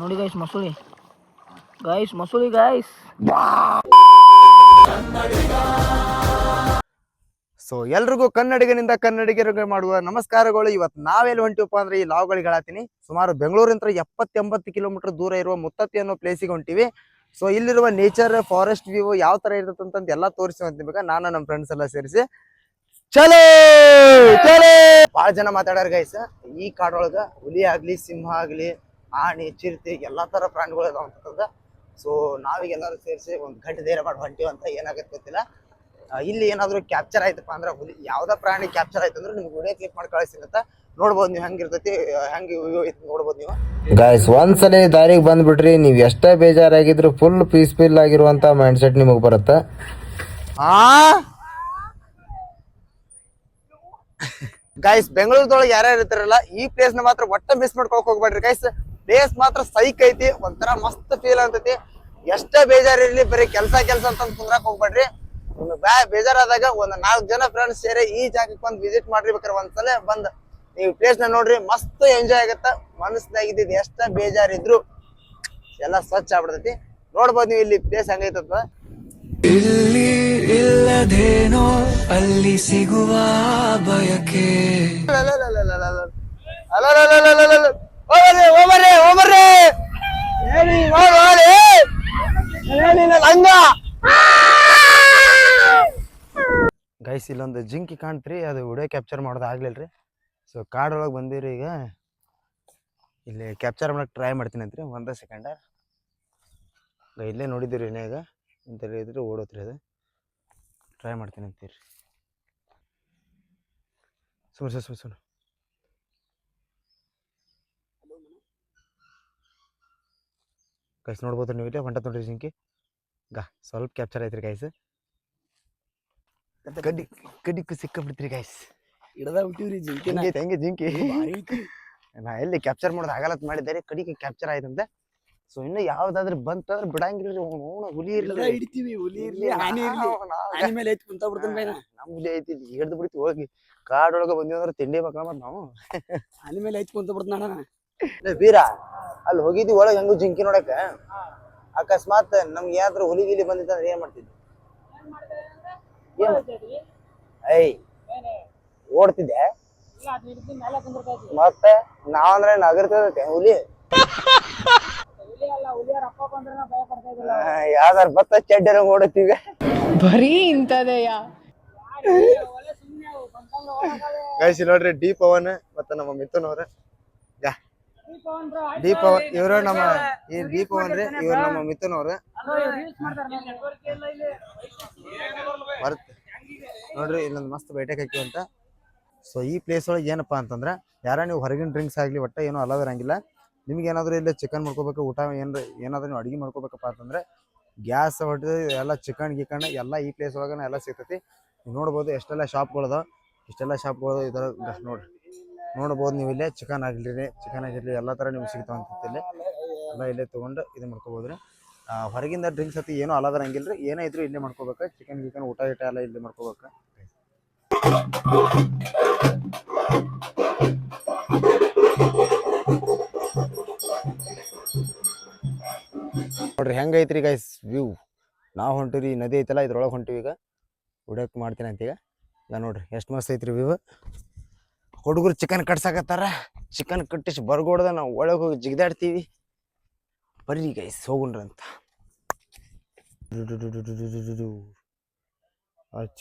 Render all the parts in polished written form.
ನೋಡಿ guys ಮಸೂಳಿ ಮಸೂಳಿ guys. So ಎಲ್ರಿಗೂ ಕನ್ನಡಿಗನಿಂದ ಕನ್ನಡಿಗರಿಗೆ ಮಾಡುವ ನಮಸ್ಕಾರಗಳು. ಇವತ್ತು ನಾವೆಲ್ಲಿ ಹೊಂಟಿವಪ್ಪ ಅಂದ್ರೆ ಈ ಲಾವ್ಗಳಿಗೆ ಹೇಳತ್ತೀನಿ. ಸುಮಾರು ಬೆಂಗಳೂರಿಂದ 70-80 ಕಿಲೋಮೀಟರ್ ದೂರ ಇರುವ ಮುತ್ತತ್ತಿ ಅನ್ನೋ ಪ್ಲೇಸಿಗೆ ಹೊಂಟಿವಿ. ಸೊ ಇಲ್ಲಿರುವ ನೇಚರ್ ಫಾರೆಸ್ಟ್ ವ್ಯೂ ಯಾವ ತರ ಇರ್ತದೆ ಅಂತ ಎಲ್ಲ ತೋರಿಸಿ ಅಂತಿರ್ಬೇಕ. ನಾನು ನಮ್ಮ ಫ್ರೆಂಡ್ಸ್ ಎಲ್ಲ ಸೇರಿಸಿ ಚಲೋ ಚಲೋ ಬಹಳ ಜನ ಮಾತಾಡ್ಯಾರ ಗೈಸ್. ಈ ಕಾಡೊಳಗ ಹುಲಿ ಆಗ್ಲಿ, ಸಿಂಹ ಆಗ್ಲಿ, ಆನೆ, ಚಿರತೆ ಎಲ್ಲಾ ತರ ಪ್ರಾಣಿಗಳು ಇದಾವ ಅಂತಂದ. ಸೊ ನಾವೀಗೆಲ್ಲರೂ ಸೇರಿಸಿ ಒಂದ್ ಗಂಟೆ ಧೈರ್ಯ ಮಾಡಿ ಹೊಂಟಿವಿ ಅಂತ ಏನಾಗತ್ತೆ ಗೊತ್ತಿಲ್ಲ. ಇಲ್ಲಿ ಏನಾದ್ರು ಕ್ಯಾಪ್ಚರ್ ಆಯ್ತಪ್ಪ ಅಂದ್ರೆ ಹುಲಿ ಯಾವ್ದಾ ಪ್ರಾಣಿ ಕ್ಯಾಪ್ಚರ್ ಆಯ್ತು ಅಂದ್ರೆ ನಿಮ್ಗೆ ವಿಡಿಯೋ ಕ್ಲಿಕ್ ಮಾಡಿ ಕಳಿಸ್ತೀನಿ ಅಂತ. ನೋಡ್ಬೋದು ನೀವು ಹೆಂಗಿರ್ತೈತಿ, ಹೆಂಗೆ ನೋಡ್ಬೋದು ನೀವು ಗಾಯ್ಸ್. ಒಂದ್ಸಲ ದಾರಿಗೆ ಬಂದ್ಬಿಟ್ರಿ, ನೀವ್ ಎಷ್ಟೇ ಬೇಜಾರಾಗಿದ್ರು ಫುಲ್ ಪೀಸ್ಫುಲ್ ಆಗಿರುವಂತ ಮೈಂಡ್ ಸೆಟ್ ನಿಮಗ್ ಬರುತ್ತೆ. ಗೈಸ್ ಬೆಂಗಳೂರದೊಳಗೆ ಯಾರ್ಯಾರು ಇರ್ತಾರಲ್ಲ ಈ ಪ್ಲೇಸ್ ನ ಮಾತ್ರ ಒಟ್ಟ ಮಿಸ್ ಮಾಡ್ಕೊಳಕ್ ಹೋಗ್ಬೇಡ್ರಿ ಗೈಸ್. ಪ್ಲೇಸ್ ಮಾತ್ರ ಸೈಕ್ ಐತಿ, ಒಂಥರ ಮಸ್ತ್ ಫೀಲ್ ಅಂತೈತಿ. ಎಷ್ಟೇ ಬೇಜಾರಿರ್ಲಿ ಬರೀ ಕೆಲ್ಸ ಅಂತ ಕುಂದ್ರಾಕ್ ಹೋಗ್ಬೇಡ್ರಿ. ಬೇಜಾರಾದಾಗ ಒಂದ್ 4 ಜನ ಫ್ರೆಂಡ್ಸ್ ಸೇರಿ ಈ ಜಾಗಕ್ಕೆ ಬಂದ್ ವಿಸಿಟ್ ಮಾಡ್ರಿ. ಬೇಕಾದ್ರೆ ಒಂದ್ಸಲ ಬಂದ್ ನೀವು ಪ್ಲೇಸ್ ನ ನೋಡ್ರಿ, ಮಸ್ತ್ ಎಂಜಾಯ್ ಆಗತ್ತ. ಮನಸ್ನಾಗಿದ್ದ ಎಷ್ಟ ಬೇಜಾರಿದ್ರು ಎಲ್ಲ ಸ್ವಚ್ಛ ಆಗ್ಬಿಡ್ತೈತಿ. ನೋಡ್ಬೋದು ನೀವು ಇಲ್ಲಿ ಪ್ಲೇಸ್ ಹೆಂಗೈತದ. ಇಲ್ಲಿ ಇಲ್ಲದೇನೋ ಅಲ್ಲಿ ಸಿಗುವ ಬಯಕೆ. ಗೈಸ್ ಇಲ್ಲೊಂದು ಜಿಂಕಿ ಕಾಣ್ತ್ರಿ, ಅದು ವಿಡಿಯೋ ಕ್ಯಾಪ್ಚರ್ ಮಾಡೋದು ಆಗ್ಲಿಲ್ರಿ. ಸೊ ಕಾಡೊಳಗೆ ಬಂದಿರಿ. ಈಗ ಇಲ್ಲಿ ಕ್ಯಾಪ್ಚರ್ ಮಾಡಕ್ ಟ್ರೈ ಮಾಡ್ತೀನಿ ಅಂತ್ರಿ. ಒಂದ ಸೆಕೆಂಡ ಇಲ್ಲೇ ನೋಡಿದಿರಿ ಏನಾಗ ಅಂತ ಹೇಳಿದ್ರೆ ಓಡೋತ್ರಿ. ಅದು ಟ್ರೈ ಮಾಡ್ತೀನಿ ಅಂತೀರಿ. ಸುಮ್ಮನೆ ಗೈಸ್ ನೋಡ್ಬೋದು ನೀವು. ಇಲ್ಲೇ ಹೊಂಟ ನೋಡ್ರಿ ಜಿಂಕಿ. ಸ್ವಲ್ಪ ಕ್ಯಾಪ್ಚರ್ ಐತ್ರಿ ಗೈಸ್. ಕಡಿಕ್ ಸಿಕ್ಕಾಬಿಡ್ತೀರಿ ಗೈಸ್. ಹೆಂಗೆ ಜಿಂಕಿ ನಾ ಎಲ್ಲಿ ಕ್ಯಾಪ್ಚರ್ ಮಾಡೋದು ಆಗಲತ್ ಮಾಡಿದ್ದಾರೆ. ಕಡಿಗೆ ಕ್ಯಾಪ್ಚರ್ ಆಯ್ತಂತೆ. ಸೊ ಇನ್ನು ಯಾವ್ದಾದ್ರು ಬಂತಂದ್ರೆ ಬಿಡಂಗಿಲ್ರಿ. ಹುಲಿ ಇರ್ಲಿ, ಹಿಡಿತೀವಿ. ಹುಲಿ ಇರ್ಲಿ, ಆನೆ ಇರ್ಲಿ, ಆನೆ ಮೇಲೆ ಐತಿ ಕುಂತ ಬಿಡ್ತಾನೆ. ನಮ್ ಹುಲಿ ಐತಿ, ಹಿಡ್ದು ಬಿಡ್ತೀವಿ. ಹೋಗಿ ಕಾಡೊಳಗ ಬಂದಿವಿ ಅಂದ್ರೆ ತಿಂಡಿ ಬೇಕಲ್ಲ ಮತ್ ನಾವು. ಆನೆ ಮೇಲೆ ಐತಿ ಕುಂತ ಬಿಡ್ತಾನ ಬೀರ. ಅಲ್ಲಿ ಹೋಗಿದ್ವಿ ಒಳಗೆ ಹೆಂಗು ಜಿಂಕಿ ನೋಡಕ. ಅಕಸ್ಮಾತ್ ನಮ್ಗೆ ಯಾವ್ದಾದ್ರು ಹುಲಿ ಗಿಲಿ ಬಂದಿತ್ತಂದ್ರೆ ಏನ್ ಮಾಡ್ತಿದ್ವಿ? ಓಡ್ತಿದ್ದೆ. ಮತ್ತೆ ನಾವಂದ್ರೆ ನಗರ್ತೈತೆ ಹುಲಿ. ಯಾವ್ದಾರ ಬತ್ತ ಚೆಡ್ಡರ ಓಡುತ್ತೀವಿ. ಬರೀ ಇಂತದೆಯ ಗೈಸ್ ನೋಡ್ರಿ, ಡಿ ಪವನ್ ಮತ್ತೆ ನಮ್ಮ ಮಿಥುನ್ ಅವ್ರ. ಡಿ ಪವನ್ ಇವರು ನಮ್ಮ ಈ ಡಿ ಪವನ್ ರೀ, ಇವ್ರು ನಮ್ಮ ಮಿಥುನ್ ಅವ್ರ. ಬರುತ್ತೆ ನೋಡ್ರಿ, ಇಲ್ಲೊಂದು ಮಸ್ತ್ ಬೈಟಕ್ ಹಾಕಿವಂತ. ಸೊ ಈ ಪ್ಲೇಸ್ ಒಳಗೆ ಏನಪ್ಪಾ ಅಂತಂದ್ರೆ ಯಾರ ನೀವು ಹೊರಗಿನ ಡ್ರಿಂಕ್ಸ್ ಆಗ್ಲಿ ಒಟ್ಟ ಏನೋ ಅಲವ್ ಇರಂಗಿಲ್ಲ. ನಿಮ್ಗೆ ಏನಾದ್ರು ಇಲ್ಲಿ ಚಿಕನ್ ಮಾಡ್ಕೋಬೇಕು, ಊಟ ಏನಾದ್ರು ನೀವು ಅಡಿಗೆ ಮಾಡ್ಕೋಬೇಕಪ್ಪ ಅಂತಂದ್ರೆ ಗ್ಯಾಸ್ ಹೊಡೆದು ಎಲ್ಲ ಚಿಕನ್ ಗಿಕನ್ ಎಲ್ಲ ಈ ಪ್ಲೇಸ್ ಒಳಗ ಎಲ್ಲ ಸಿಗ್ತೈತಿ. ನೋಡ್ಬೋದು ಎಷ್ಟೆಲ್ಲ ಶಾಪ್ಗಳದ, ಇಷ್ಟೆಲ್ಲ ಶಾಪ್ಗಳು ಇದ್ರ ನೋಡ್ರಿ. ನೋಡ್ಬೋದು ನೀವು ಇಲ್ಲೇ ಚಿಕನ್ ಆಗಿರ್ಲಿ ಎಲ್ಲ ತರ ನಿಮ್ಗೆ ಸಿಗ್ತಾವಂತ. ಇಲ್ಲಿ ಎಲ್ಲ ಇಲ್ಲೇ ತಗೊಂಡು ಇದು ಮಾಡ್ಕೋಬೋದ್ರಿ. ಹೊರಗಿಂದ ಡ್ರಿಂಕ್ಸ್ ಹತ್ತಿ ಏನೋ ಅಲವ್ ಇರಂಗಿಲ್ರಿ. ಏನೇ ಇದ್ರು ಇಲ್ಲೇ ಮಾಡ್ಕೋಬೇಕು. ಚಿಕನ್ ಗಿಕನ್ ಊಟ ಎಲ್ಲ ಇಲ್ಲೇ ಮಾಡ್ಕೋಬೇಕು. ನೋಡ್ರಿ ಹೆಂಗೈತ್ರಿ ಗೈಸ್ ವ್ಯೂ. ನಾವು ಹೊಂಟಿವಿ, ನದಿ ಐತಲ್ಲ ಇದ್ರೊಳಗೆ ಹೊಂಟಿವಿ. ಈಗ ಹುಡಕ್ ಮಾಡ್ತೀನಿ ಅಂತ. ಈಗ ನೋಡ್ರಿ ಎಷ್ಟು ಮಸ್ತ್ ಐತ್ರಿ ವ್ಯೂ. ಹುಡುಗರು ಚಿಕನ್ ಕಟ್ಸಾಕತ್ತಾರ. ಚಿಕನ್ ಕಟ್ಟಿಸಿ ಬರ್ಗೋಡ್ದ ನಾವು ಒಳಗೆ ಹೋಗಿ ಜಿಗಿದಾಡ್ತೀವಿ. ಬರ್ರಿ ಗೈಸ್ ಹೋಗುಣ್ರ ಅಂತ.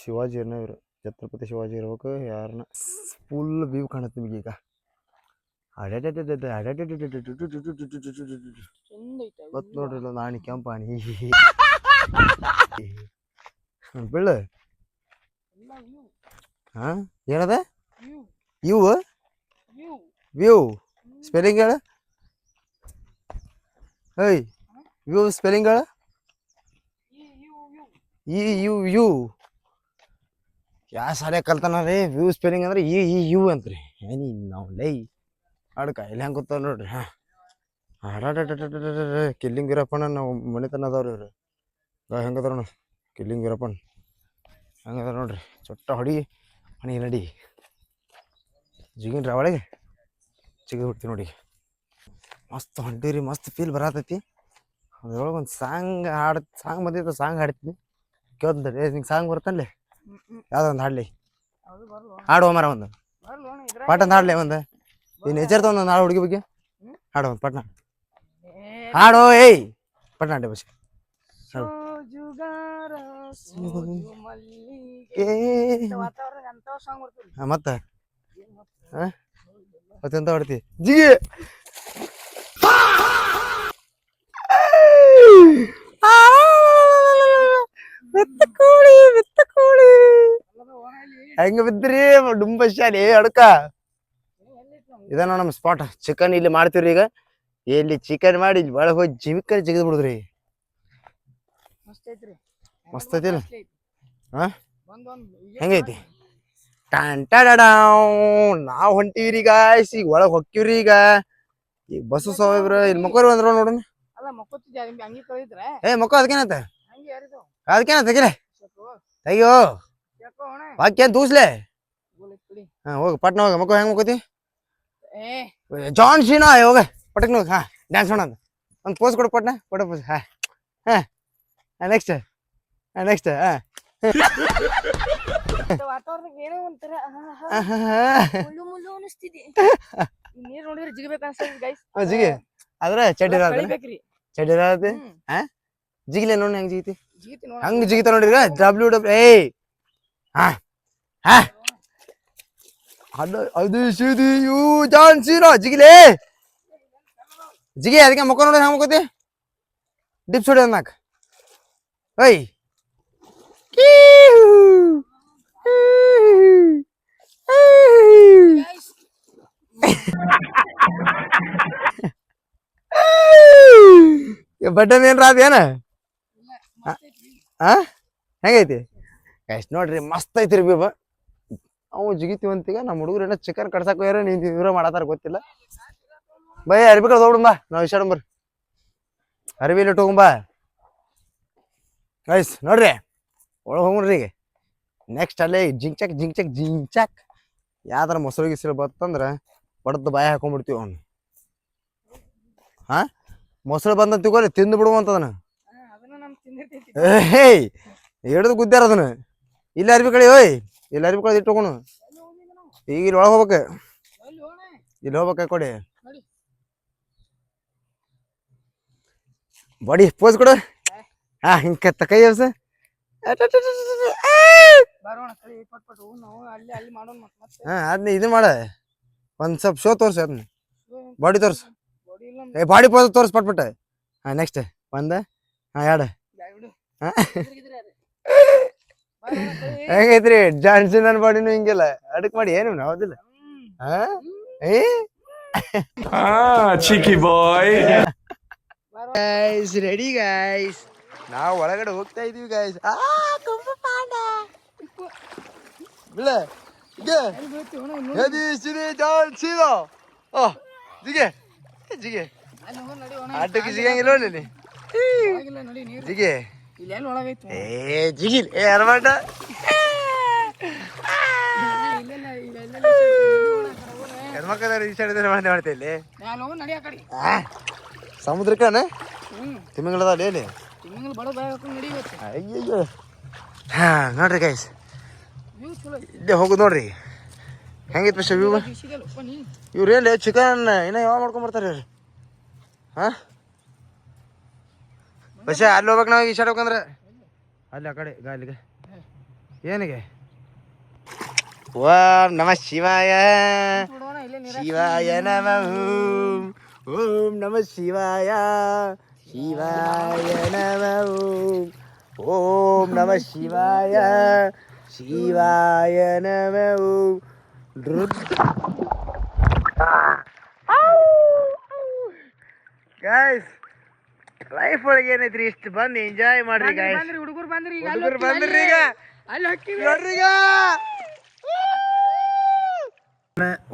ಶಿವಾಜಿ ಇವ್ರು, ಛತ್ರಪತಿ ಶಿವಾಜಿ ಇರ್ಬೇಕು. ಯಾರನ್ನ ಫುಲ್ ವ್ಯೂ ಕಾಣುತ್ತೆ ನಿಮಗೆ. ಈಗ ಮತ್ ನೋಡ್ರಿ ಇಲ್ಲೊಂದು ಆಣಿ, ಕೆಂಪ ಆಣಿ ಬೀಳ. ಹಾ ಏನದ ಇವು ವ್ಯೂ ಸ್ಪೆಲ್ಲಿಂಗ್ ಹೇಳ. ಏಯ್ ವ್ಯೂ ಸ್ಪೆಲ್ಲಿಂಗ್ ಹೇಳ. ಯು ಯಾ ಸಾಲೆ ಕಲ್ತಾನ ರೀ. ವ್ಯೂ ಸ್ಪೆಲ್ಲಿಂಗ್ ಅಂದ್ರೆ ಯು ಅಂತ್ರಿ. ಏನಿ ನಾವು ಲೈ ಅಡ್ಕ ಇಲ್ಲಿ ಹೆಂಗೆ ಗೊತ್ತ ನೋಡ್ರಿ. ಕಿಲ್ಲಿಂಗ್ ವೀರಪ್ಪಣ್ಣ ನಾವು ಮನೆತನ ಅದಾವ್ರಿ ಇವ್ರು. ಹೆಂಗದಾರ ನೋಡ್ರಿ ಕಿಲ್ಲಿಂಗ್ ವೀರಪ್ಪಣ್ಣ ಹೆಂಗದಾರ ನೋಡ್ರಿ. ಚೊಟ್ಟ ಹೊಡಿ ಮನೆ ನಡಿ ಜಿಗಿನ್ರಿ ಒಳಗೆ ಚಿಗಿ ಬಿಡ್ತೀವಿ ನೋಡಿ. ಮಸ್ತ್ ಹೊಂಟಿವ್ರಿ, ಮಸ್ತ್ ಫೀಲ್ ಬರತೈತಿ. ಅದ್ರೊಳಗೆ ಒಂದು ಸಾಂಗ್ ಬಂದಿತ್ತು, ಸಾಂಗ್ ಹಾಡ್ತೀನಿ ಕೇಳ್ತಂದ್ರೆ. ನಿಂಗೆ ಸಾಂಗ್ ಬರ್ತಲ್ಲೇ ಯಾವ್ದೋ ಒಂದು ಹಾಡ್ಲಿ, ಹಾಡುವ ಮರ ಒಂದು ಪಟ್ಟಂತ ಹಾಡ್ಲಿ ಒಂದು. ಈ ನೇಚರ್ದ ಒಂದು ಹಾಡು ಹುಡುಗಿ ಬಗ್ಗೆ ಹಾಡು ಒಂದು ಪಟ್ನ ಹಾಡು. ಏಯ್ ಪಟ್ನ ಹಾಡಿ ಬಸ್ ಮತ್ತೆ ಮತ್ತೆಂತ ಹೊಡ್ತಿ ಜಿಗಿ. ಹೆಂಗ ಬಿದ್ರಿ ಡುಂಬ ಶಾಲೆ ಅಡ್ಕ. ಇದ ನಮ್ಮ ಸ್ಪಾಟ್ ಚಿಕನ್ ಇಲ್ಲಿ ಮಾಡ್ತೀವ್ರಿ. ಈಗ ಇಲ್ಲಿ ಚಿಕನ್ ಮಾಡಿ ಇಲ್ಲಿ ಒಳಗೆ ಹೋಗಿ ಜಿಮಿಕಲ್ಲಿ ಜಿಗಿದ್ ಬಿಡುದ್ರಿ. ಮಸ್ತ್ ಐತಿಲ್ಲ? ಹಾ ಹೆಂಗೈತಿ? ನಾವ್ ಹೊಂಟಿವ್ರಿ ಗಾಯ್ಸ್, ಈಗ ಒಳಗ್ ಹೊಕ್ಕಿವ್ರಿ. ಈಗ ಬಸ್ಸು ಸಾಹೇಬ್ರ ಇಲ್ಲಿ ಮಕ್ಕೋರಿ ಬಂದ್ರ ನೋಡೋಣ. ಏ ಮಕ್ಕೋ ಅದಕ್ಕೇನತ್ತ, ಅದಕ್ಕೇನ ತೆಗಿಲೆ ತೆಗಿಯೋ ವಾಕ್ಯ ತೂಸ್ಲೆ. ಹಾ ಹೋಗ ಪಟ್ನ ಹೋಗ ಮಕ್ಕೋ. ಹೆಂಗ್ ಮಕ್ಕೋತಿ? ಜಾನ್ ಶೀನಾ ಹೋಗ ಪಟಕ್ ಹೋಗ. ಹಾ ಡ್ಯಾನ್ಸ್ ಮಾಡೋಣ, ಒಂದು ಪೋಸ್ ಕೊಡು ಪಟ್ನ, ಫೋಟೋ ಪೋಸ್. ಹಾ ಹಾ ನೆಕ್ಸ್ಟ್ ನೆಕ್ಸ್ಟ್. ಹಾ ಜಿಗಿ ಆದ್ರ ಚಡ್ಡಿ ಚಡ್ಡಿ ಹಾ ಜಿಗಿಲೆ ನೋಡಿ ಹೆಂಗ್ ಜಿಗಿತಿ, ಹಂಗ್ ಜಿಗಿತ ನೋಡ್ರಿ. ಡಬ್ಲ್ಯೂ ಏಯ್ ಹಾ ಹಾ ಅದು ಸಿದಿಯು ಜಾನ್ ಸೀನಾ ಜಿಗಿಲೆ ಜಿಗಿ. ಅದಕ್ಕೆ ಮುಖ ನೋಡಿ ಹೆಂಗ್ ಮುಖತಿ ಡಿಪ್ಸ್ ಹೊಡಿ ಅಂದಾಕ. ಓಯ್ ಬಟನ್ ಏನ್ರ ಅದೇನ ಹೆಂಗೈತಿ ಎಷ್ಟ್ ನೋಡ್ರಿ, ಮಸ್ತ್ ಐತಿರಿ ಬೀಬ. ಅವು ಜಿಗಿತೀವಂತೀಗ ನಮ್ಮ ಹುಡುಗರು ಏನೋ ಚಿಕನ್ ಕಡ್ಸಾಕ ಹೋಗ್ಯಾರ, ನೀನ್ ಇವ್ರ ಮಾಡತಾರ ಗೊತ್ತಿಲ್ಲ. ಬೈ ಅರ್ಬಿ ಕಡೆ ಹೋಗ್ಬಿಡುಂಬಾ, ನಾವು ಇಷ್ಟ ಅರ್ಬಿ ಇಲ್ಲಿ ಹೋಗುಂಬಾ ಗೈಸ್. ನೋಡ್ರಿ ಒಳಗೆ ಹೋಗ್ರಿ. ಈಗ ನೆಕ್ಸ್ಟ್ ಅಲ್ಲೇ ಜಿಂಚಾಕ್ ಜಿಂಚಾಕ್ ಜಿಂಚಾಕ್ ಯಾವ್ದಾರ ಮೊಸರು ಗಿಸರು ಬತ್ತಂದ್ರ ಬಡದ್ದು ಬಾಯ ಹಾಕೊಂಡ್ಬಿಡ್ತೀವಿ ಅವ್ನು. ಹಾ ಮೊಸರು ಬಂದ ತಿಳ್ಕೊರಿ, ತಿಂದು ಬಿಡುವಂತದನ್ನ. ಏಯ್ ಹಿಡಿದು ಗುದ್ದಾರ ಅದನ್ನ. ಇಲ್ಲಿ ಅರ್ಬಿ ಕಳಿ ಓಯ್, ಇಲ್ಲಿ ಅರ್ಬಿ ಕಳಿ ಇಟ್ಟೋಗೋಣ. ಈಗ ಇಲ್ಲಿ ಒಳಗೆ ಹೋಗ್ಬೇಕ, ಇಲ್ಲಿ ಹೋಗ್ಬೇಕ ಕೊಡಿ. ಬಾಡಿ ಪೋಸ್ ಕೊಡು. ಹಾ ಹಿಂಗ ಕೈ ಎಬ್ಸ. ಹಾ ಅದ್ನ ಇದು ಮಾಡ, ಒಂದ್ ಸ್ವಲ್ಪ ಶೋ ತೋರ್ಸ, ಅದನ್ನ ಬಾಡಿ ತೋರ್ಸ. ಏ ಬಾಡಿ ಪೋಸ್ ತೋರ್ಸ್ ಪಟ್ಪಟ್ಟ. ಹಾ ನೆಕ್ಸ್ಟ್ ಒಂದ. ಹಾ ಎರಡು. ಹೆಂಗೈತ್ರಿ ಜಾನ್ಸನ್ ನನ್ನ ಬಾಡಿನೂ ಹಿಂಗೆಲ್ಲ ಅಡಕ್ ಮಾಡಿ ಏನು ಹೌದಿಲ್ಲ? ಚಿಕ್ಕಿ ಬಾಯ್ ಗೈಸ್ ರೆಡಿ ಗೈಸ್, ನಾವು ಒಳಗಡೆ ಹೋಗ್ತಾ ಇದೀವಿ ಗೈಸ್. ಜಿಗೆ ಜಿಗೆ ಆಟಕ್ಕೆ ಜಿಗಂಗಿಲ್ಲ ನೋಡಿ ಜಿಗೆ. ಏ ಜಿಗಿಲ್ ಏ ಅರಮಾಟ. ಹೆಣ್ಮಕ್ಳು ಈ ಸೈಡ್ ಮಾಡ್ತಾ ಇಲ್ಲಿ ಸಮುದ್ರಕ್ಕನ ತಿಮ್ಮಿಂಗಳದ ಅಲ್ಲಿ. ಅಯ್ಯಯ್ಯೋ ಹಾ ನೋಡ್ರಿ ಗೈಸ್, ಇಲ್ಲೇ ಹೋಗುದು ನೋಡ್ರಿ ಹೆಂಗೈತಿ ಪಕ್ಷ ವ್ಯೂ. ಇವ್ರು ಏನ್ ಚಿಕನ್ ಇನ್ನ ಯಾವಾಗ ಮಾಡ್ಕೊಂಡ್ ಬರ್ತಾರೆ ಇವ್ರು? ಹಾ ಪಕ್ಷ ಅಲ್ಲಿ ಹೋಗ್ಬೇಕು ನಾವು ಈ ಸೈಡ್ ಹೋಗಂದ್ರ ಅಲ್ಲಿ ಆ ಕಡೆ ಗಾಲಿಗೆ ಏನಿಗೆ. ಓಂ ನಮ ಶಿವಾಯ ಶಿವಾಯ ನಮ ಓಂ ನಮ ಶಿವಾಯ ಶಿವಾಯ ನಮ ಓಂ ನಮ ಶಿವಾಯ ಶಿವಾಯ ನಮ ಗೈಸ್ ಲೈಫ್ ಒಳಗೆ ಏನೈತ್ರಿ, ಇಷ್ಟು ಬಂದು ಎಂಜಾಯ್ ಮಾಡ್ರಿ ಗೈಸ್. ಹುಡುಗರು ಬಂದ್ರಿ ಈಗ ನೋಡ್ರಿ. ಈಗ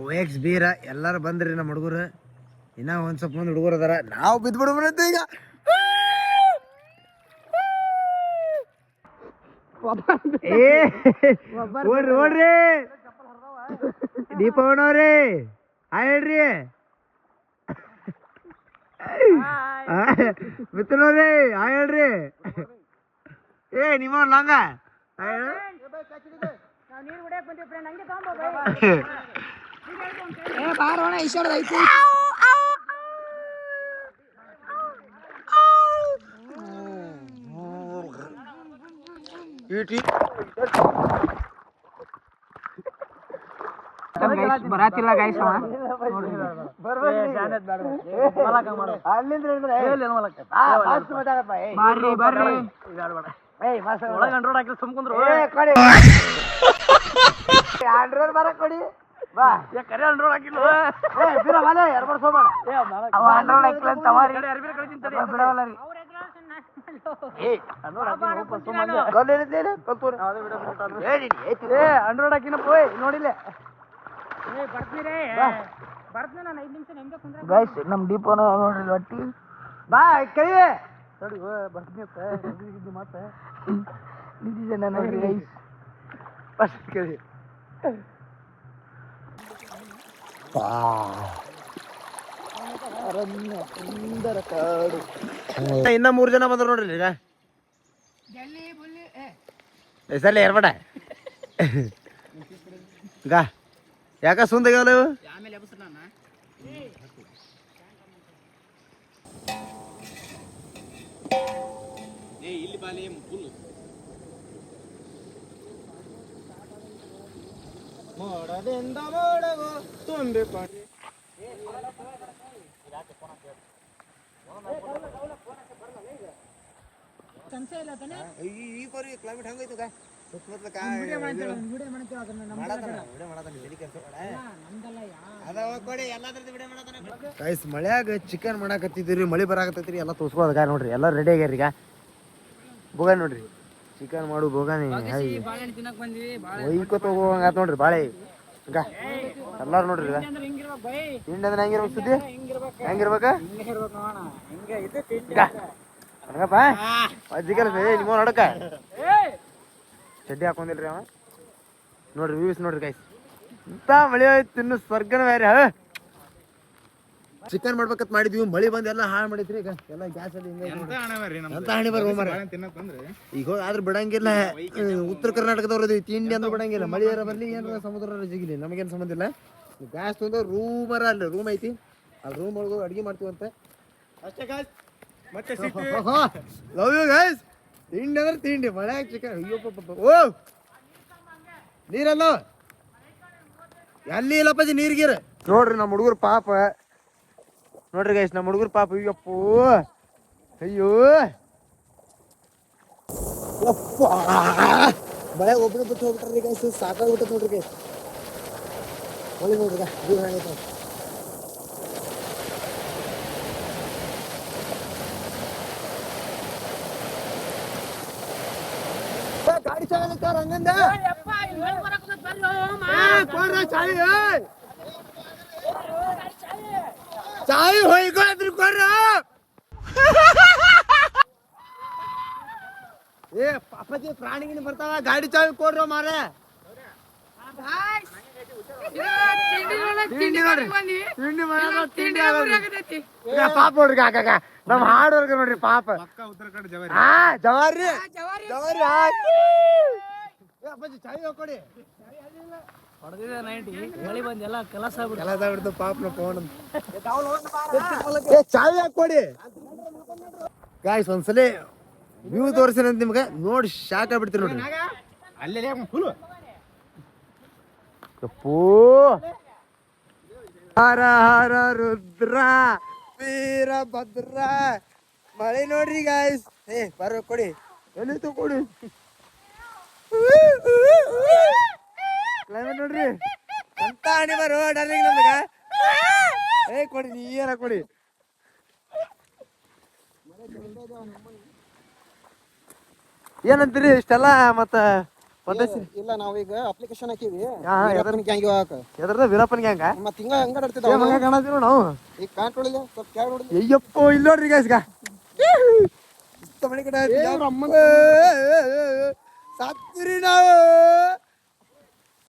OX ಬೀರ ಎಲ್ಲಾರು ಬಂದ್ರಿ ನಮ್ಮ ಹುಡುಗರು. ಇನ್ನ ಒಂದ್ ಸ್ವಲ್ಪ ಮಂದಿ ಹುಡುಗರು ಅದಾರ, ನಾವು ಬಿದ್ಬಿಡ್ಬರುತ್ತೆ ಈಗ. ಓಡ್ರಿ ಓಡ್ರಿ ದೀಪವಣ್ಣವ್ರಿ ಹಾಯ್ ಹೇಳ್ರಿ. ಮಿತ್ರರೇ ಹಾಯ್ ಹೇಳ್ರಿ. ಏ ನಿಮ್ಮ ಲಾಂಗ ಬರಾತಿಲ್ಲ ಗೈಸ್ ನೋಡಿಲ್ಲ ಗೈಸ್ ನಮ್ ದೀಪನ ನೋಡ್ರಿ ಒಟ್ಟಿ ಬಾ ಕೈ ನೋಡಿ ಬರ್ತೀನಿ ಮತ್ತೆ ನಿಜ ನೋಡ್ರಿ ಗೈಸ್ ಫಸ್ಟ್ ಕೈ ಇನ್ನ 3 ಜನ ಬಂದ್ರು ನೋಡ್ರಿ ಈಗ ಹೆಸರ್ಲಿ ಏರ್ಬೇಡ ಈಗ ಯಾಕ ಸುಂದಗಾಲ ಮೋಡದಿಂದ ಮೋಡಗೋ ತುಂಬಿ ಈ ಪರಿ ಕ್ಲೈಮೇಟ್ ಹಂಗೈತು ಗೈಸ್ ಮಳ್ಯಾಗ ಚಿಕನ್ ಮಾಡಾಕತ್ತಿದ್ರಿ, ಮಳಿ ಬರಾಕತ್ತೈತ್ರಿ, ಎಲ್ಲ ತೋರ್ಸ್ಕೋದ ನೋಡ್ರಿ, ಎಲ್ಲ ರೆಡಿ ಆಗ್ಯಾರ. ಈಗ ಬೋಗ ನೋಡ್ರಿ ಚಿಕನ್ ಮಾಡು ಬೋಗಾನಿ ಒಯ್ಕೋತ ಹೋಗಂಗಾತ್ ನೋಡ್ರಿ ಬಾಳೆ. ಈಗ ಎಲ್ಲಾರು ನೋಡ್ರಿ ಈಗ ತಿಂಡಿ ಅಂದ್ರೆ ಹೆಂಗಿರ್ಬೇಕು ಸುದ್ದಿ, ಹೆಂಗಿರ್ಬೇಕ ಹಂಗಪ್ಪ ಅಜ್ಜಿಗಲ್ ನಿಮ್ಮ ನೋಡಕ ಚಡ್ಡಿ ಹಾಕೊಂಡಿಲ್ರಿ ಅವ ನೋಡ್ರಿ. ವ್ಯೂಸ್ ನೋಡ್ರಿ ಗೈಸ್, ಇಂತ ಮಳಿ ಹೋಯ್ತು ಇನ್ನು ಸ್ವರ್ಗನ ಬೇರೆ. ಚಿಕನ್ ಮಾಡ್ಬೇಕಂತ ಮಾಡಿದ್ವಿ, ಮಳಿ ಬಂದ್ ಎಲ್ಲ ಹಾಳು ಮಾಡಿದ್ರಿ. ಈಗ ಎಲ್ಲ ಗ್ಯಾಸ್ ಅಲ್ಲಿ ಅಂತ ಹಣಿ ಬರ್ರ ಈಗ ಆದ್ರೂ ಬಿಡಂಗಿಲ್ಲ. ಉತ್ತರ ಕರ್ನಾಟಕದವ್ರು ತಿಂಡಿ ಅಂದ್ರೆ ಬಿಡಂಗಿಲ್ಲ. ಮಳಿ ಬರ್ಲಿ ಏನಾರ ಸಮುದ್ರ ಜಿಗಿಲಿ ನಮಗೇನು ಸಂಬಂಧ ಇಲ್ಲ. ಗ್ಯಾಸ್ ತಂದ್ರೆ ರೂಮರ ಅಲ್ಲಿ ರೂಮ್ ಐತಿ, ಆ ರೂಮ್ ಒಳಗೆ ಅಡ್ಗೆ ಮಾಡ್ತೀವಂತ ಅಷ್ಟೇ ಗಾಯ್ಸ್. ಮತ್ತೆ ಲವ್ ಯು ಗೈಸ್. ತಿಂಡಿ ಅಂದ್ರೆ ತಿಂಡಿ, ಮಳ್ಯಾಗ ಚಿಕನ್. ಅಯ್ಯೋ ಓ ನೀರಲ್ಲ ಎಲ್ಲಿ ಇಲ್ಲಪ್ಪಾಜಿ ನೀರ್ಗೀರ ನೋಡ್ರಿ. ನಮ್ಮ ಹುಡುಗರು ಪಾಪ ನೋಡ್ರಿ ಗೈಸ್, ನಮ್ಮ ಹುಡುಗರು ಪಾಪ. ಅಯ್ಯಪ್ಪೋ ಅಯ್ಯೋ ಮಳೆ ಒಬ್ಬರು ಬಿಟ್ಟು ಹೋಗ್ಬಿಟ್ರಿ ಗೈಸ್, ಸಾಕಾಗ್ಬಿಟ್ಟೈತೆ ನೋಡ್ರಿ ಗೈಸ್. ಒಳ್ಳೆ ನೋಡ್ರಿ ದೂರ ಆಗೈತೆ. ಗಾಡಿ ಚಾಲ ಹಂಗಂದ ಚಾಯ್ ಹೋಯ್ಕೋದ್ರಿ ಕೊಡ್ರ. ಏ ಪಾಪಜಿ ಪ್ರಾಣಿಗಿನ ಬರ್ತಾವ, ಗಾಡಿ ಚಾವಿ ಕೊಡ್ರ ಮಾರ. ತಿಂಡಿ ನೋಡ್ರಿ, ತಿಂಡಿ ಪಾಪ ನೋಡ್ರಿ ಕಾಕ. ನಮ್ ಹಾಡ್ವರ್ಗ ನೋಡ್ರಿ ಪಾಪ. ಹಾ ಜವಾರಿ ಜವಾರಿ ಅಪ್ಪಾಜಿ ಚಾವಿ ಹೋಗ್ಕೊಡಿ. ಕೆಲಸ ಆಗ್ಬಿಡ್ತು ಪಾಪನ ಫೋನ್. ಚಾವಿ ಹಾಕೊಡಿ ಗಾಯ್ಸ್. ಒಂದ್ಸಲಿ ವ್ಯೂ ತೋರಿಸಿನ ನಿಮ್ಗೆ ನೋಡಿ ಶಾಕ್ ಆಗ್ಬಿಡ್ತೀರಿ ನೋಡ್ರಿ. ಅಪ್ಪೋ ಹರ ಹರ ರುದ್ರ ವೀರಭದ್ರ. ಮಳೆ ನೋಡ್ರಿ ಗಾಯ್ಸ್. ಏ ಬರೋ ಕೊಡಿ, ಎಲ್ಲಿತ್ತು ಕೊಡಿ. ಕ್ಲೈಮೇಟ್ ನೋಡ್ರಿ ಅಂತ ಹಣಿ ಬರೋ ಡಾರ್ಲಿಂಗ್ ನಮ್ಗ. ಏ ಕೊಡಿ, ನೀ ಏನ ಕೊಡಿ. ಏನಂತೀರಿ ಇಷ್ಟೆಲ್ಲ ಮತ್ತ ಇಲ್ಲ ನಾವೀಗ ಅಪ್ಲಿಕೇಶನ್ ಹಾಕಿವಿ ಎದ್ರದ ವೀರಪ್ಪನ್ ಗ್ಯಾಂಗ ಮತ್ತೆ ಹಿಂಗ ಹೆಂಗ ಆಡ್ತಿದ್ದ ಕಾಣತೀವಿ ನಾವು. ಈಗ ಪ್ಯಾಂಟ್ ಹೊಡಿಲ್ಲ ಸ್ವಲ್ಪ ಕ್ಯಾಡ್ ಹೊಡಿಲ್ಲ. ಅಯ್ಯಪ್ಪೋ ಇಲ್ಲಿ ನೋಡ್ರಿ ಗಾಯ್ಸ್ಗ ಮನೆ ಕಡೆ ಸಾತ್ರಿ ನಾವು.